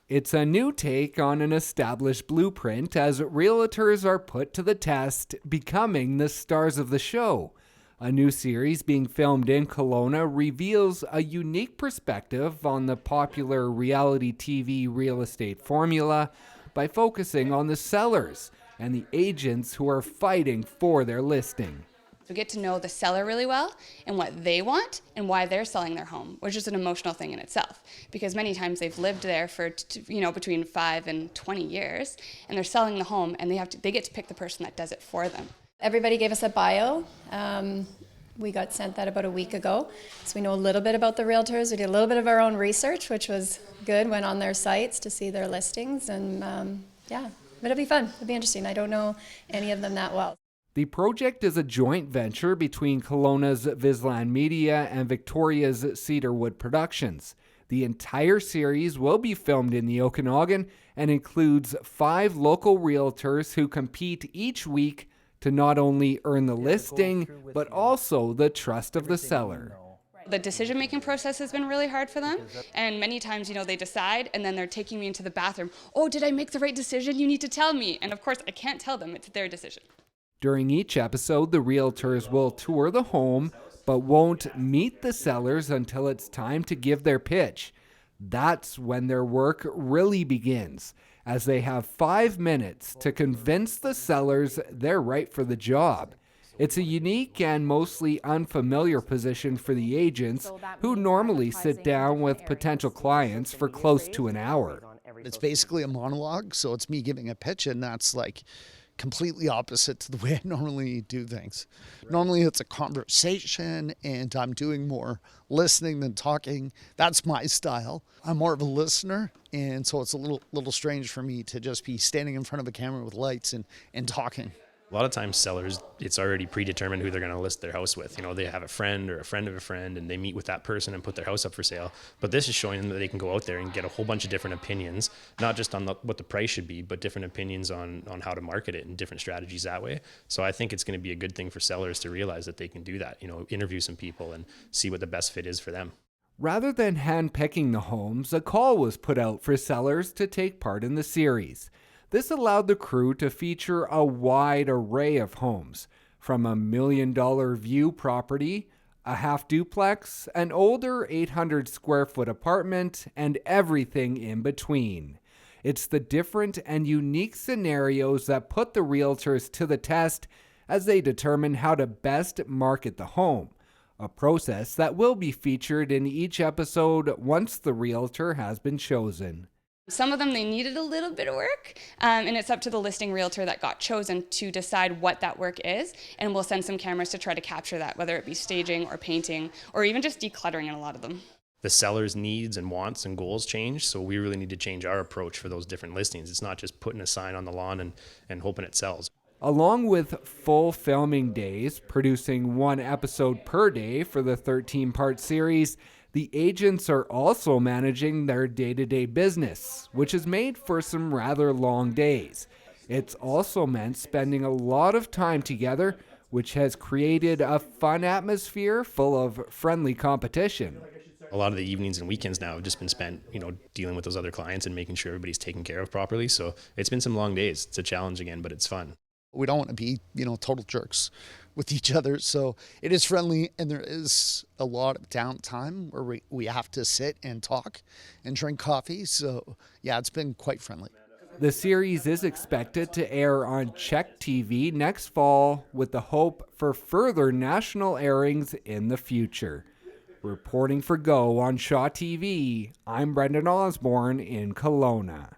It's a new take on an established blueprint as realtors are put to the test, becoming the stars of the show. A new series being filmed in Kelowna reveals a unique perspective on the popular reality TV real estate formula by focusing on the sellers and the agents who are fighting for their listing. We get to know the seller really well and what they want and why they're selling their home, which is an emotional thing in itself. Because many times they've lived there for between 5 and 20 years, and they're selling the home, and they get to pick the person that does it for them. Everybody gave us a bio. We got sent that about a week ago, so we know a little bit about the realtors. We did a little bit of our own research, which was good. Went on their sites to see their listings, and but it'll be fun. It'll be interesting. I don't know any of them that well. The project is a joint venture between Kelowna's Vislan Media and Victoria's Cedarwood Productions. The entire series will be filmed in the Okanagan and includes 5 local realtors who compete each week to not only earn the listing, but also the trust of the seller. The decision-making process has been really hard for them, and many times, they decide, and then they're taking me into the bathroom. Oh, did I make the right decision? You need to tell me. And of course, I can't tell them. It's their decision. During each episode, the realtors will tour the home, but won't meet the sellers until it's time to give their pitch. That's when their work really begins, as they have 5 minutes to convince the sellers they're right for the job. It's a unique and mostly unfamiliar position for the agents, who normally sit down with potential clients for close to an hour. It's basically a monologue, so it's me giving a pitch, and that's like completely opposite to the way I normally do things. Normally it's a conversation and I'm doing more listening than talking. That's my style. I'm more of a listener, and so it's a little strange for me to just be standing in front of a camera with lights and talking. A lot of times sellers, it's already predetermined who they're going to list their house with. They have a friend or a friend of a friend, and they meet with that person and put their house up for sale. But this is showing them that they can go out there and get a whole bunch of different opinions, not just on what the price should be, but different opinions on how to market it and different strategies that way. So I think it's going to be a good thing for sellers to realize that they can do that, interview some people and see what the best fit is for them. Rather than hand-picking the homes, a call was put out for sellers to take part in the series. This allowed the crew to feature a wide array of homes, from a $1 million view property, a half-duplex, an older 800-square-foot apartment, and everything in between. It's the different and unique scenarios that put the realtors to the test as they determine how to best market the home, a process that will be featured in each episode once the realtor has been chosen. Some of them, they needed a little bit of work, and it's up to the listing realtor that got chosen to decide what that work is, and we'll send some cameras to try to capture that, whether it be staging or painting or even just decluttering in a lot of them. The seller's needs and wants and goals change, so we really need to change our approach for those different listings. It's not just putting a sign on the lawn and hoping it sells. Along with full filming days, producing 1 episode per day for the 13-part series, the agents are also managing their day-to-day business, which is made for some rather long days. It's also meant spending a lot of time together, which has created a fun atmosphere full of friendly competition. A lot of the evenings and weekends now have just been spent, dealing with those other clients and making sure everybody's taken care of properly. So it's been some long days. It's a challenge again, but it's fun. We don't want to be, total jerks with each other. So it is friendly, and there is a lot of downtime where we have to sit and talk and drink coffee. So yeah, it's been quite friendly. The series is expected to air on Czech TV next fall, with the hope for further national airings in the future. Reporting for Go on Shaw TV, I'm Brendan Osborne in Kelowna.